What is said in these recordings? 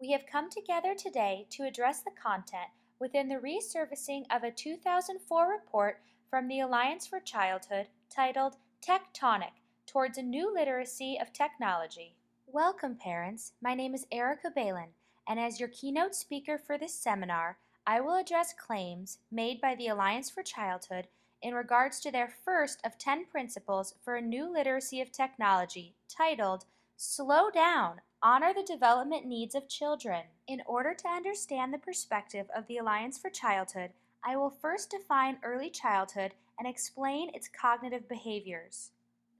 We have come together today to address the content within the resurfacing of a 2004 report from the Alliance for Childhood titled Tectonic Towards a New Literacy of Technology. Welcome, parents. My name is Erica Bailin, and as your keynote speaker for this seminar, I will address claims made by the Alliance for Childhood in regards to their first of 10 principles for a new literacy of technology titled Slow Down, Honor the Development Needs of Children. In order to understand the perspective of the Alliance for Childhood, I will first define early childhood and explain its cognitive behaviors.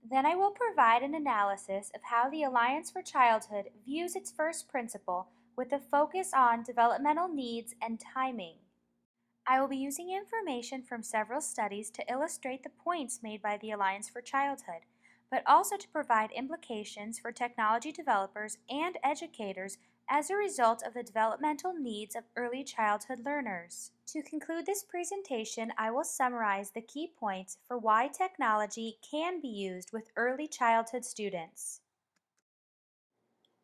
Then I will provide an analysis of how the Alliance for Childhood views its first principle with a focus on developmental needs and timing. I will be using information from several studies to illustrate the points made by the Alliance for Childhood, but also to provide implications for technology developers and educators as a result of the developmental needs of early childhood learners. To conclude this presentation, I will summarize the key points for why technology can be used with early childhood students.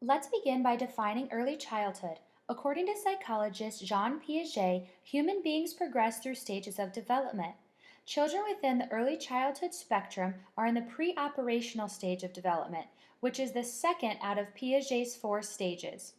Let's begin by defining early childhood. According to psychologist Jean Piaget, human beings progress through stages of development. Children within the early childhood spectrum are in the pre-operational stage of development, which is the second out of Piaget's 4 stages.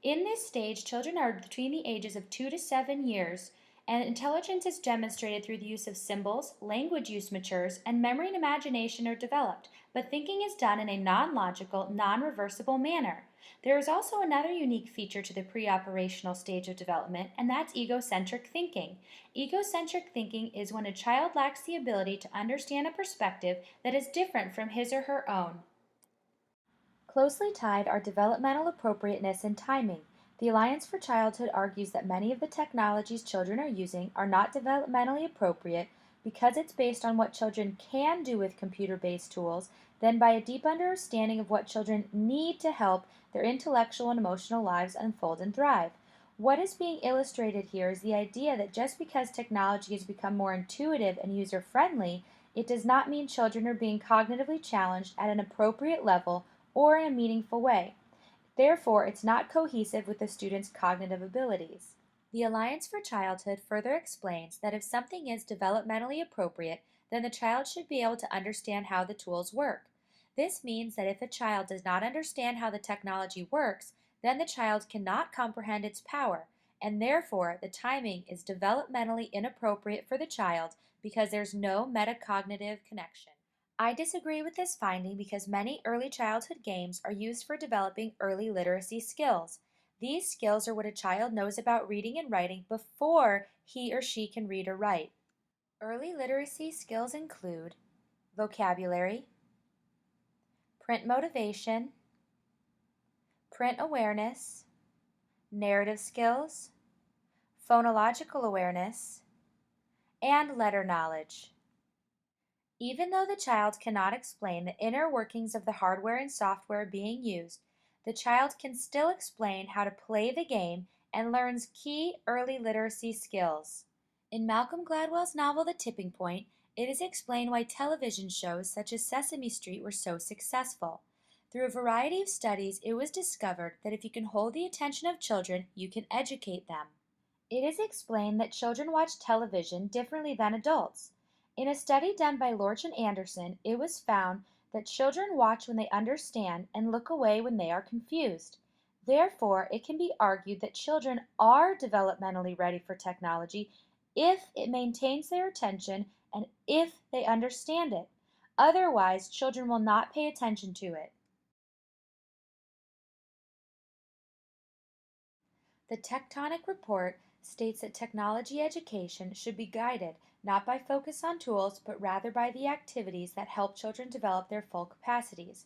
In this stage, children are between the ages of 2 to 7 years, and intelligence is demonstrated through the use of symbols, language use matures, and memory and imagination are developed, but thinking is done in a non-logical, non-reversible manner. There is also another unique feature to the pre-operational stage of development, and that's egocentric thinking. Egocentric thinking is when a child lacks the ability to understand a perspective that is different from his or her own. Closely tied are developmental appropriateness and timing. The Alliance for Childhood argues that many of the technologies children are using are not developmentally appropriate because it's based on what children can do with computer-based tools than by a deep understanding of what children need to help their intellectual and emotional lives unfold and thrive. What is being illustrated here is the idea that just because technology has become more intuitive and user-friendly, it does not mean children are being cognitively challenged at an appropriate level or in a meaningful way. Therefore, it's not cohesive with the student's cognitive abilities. The Alliance for Childhood further explains that if something is developmentally appropriate, then the child should be able to understand how the tools work. This means that if a child does not understand how the technology works, then the child cannot comprehend its power, and therefore the timing is developmentally inappropriate for the child because there's no metacognitive connection. I disagree with this finding because many early childhood games are used for developing early literacy skills. These skills are what a child knows about reading and writing before he or she can read or write. Early literacy skills include vocabulary, print motivation, print awareness, narrative skills, phonological awareness, and letter knowledge. Even though the child cannot explain the inner workings of the hardware and software being used, the child can still explain how to play the game and learns key early literacy skills. In Malcolm Gladwell's novel The Tipping Point, it is explained why television shows such as Sesame Street were so successful. Through a variety of studies, it was discovered that if you can hold the attention of children, you can educate them. It is explained that children watch television differently than adults. In a study done by Lorch and Anderson, it was found that children watch when they understand and look away when they are confused. Therefore, it can be argued that children are developmentally ready for technology if it maintains their attention and if they understand it. Otherwise, children will not pay attention to it. The Tectonic Report states that technology education should be guided not by focus on tools, but rather by the activities that help children develop their full capacities.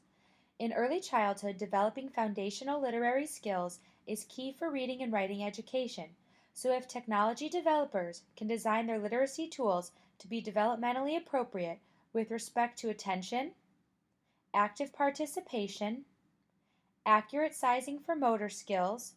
In early childhood, developing foundational literary skills is key for reading and writing education. So if technology developers can design their literacy tools to be developmentally appropriate with respect to attention, active participation, accurate sizing for motor skills,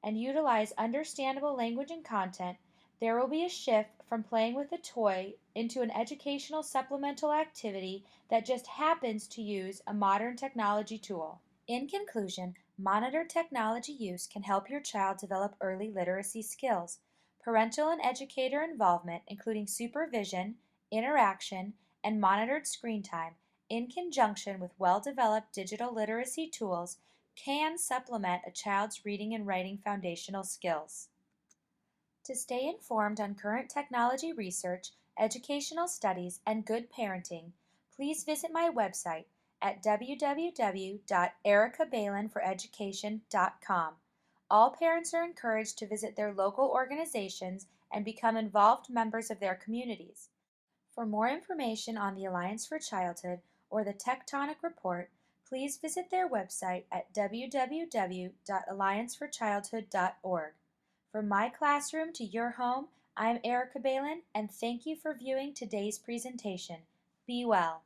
and utilize understandable language and content, there will be a shift from playing with a toy into an educational supplemental activity that just happens to use a modern technology tool. In conclusion, Monitor technology use can help your child develop early literacy skills. Parental and educator involvement, including supervision, interaction, and monitored screen time, in conjunction with well-developed digital literacy tools, can supplement a child's reading and writing foundational skills. To stay informed on current technology research, educational studies, and good parenting, please visit my website at www.ericabailinforeducation.com. All parents are encouraged to visit their local organizations and become involved members of their communities. For more information on the Alliance for Childhood or the Tectonic Report, please visit their website at www.allianceforchildhood.org. From my classroom to your home, I'm Erica Bailin, and thank you for viewing today's presentation. Be well.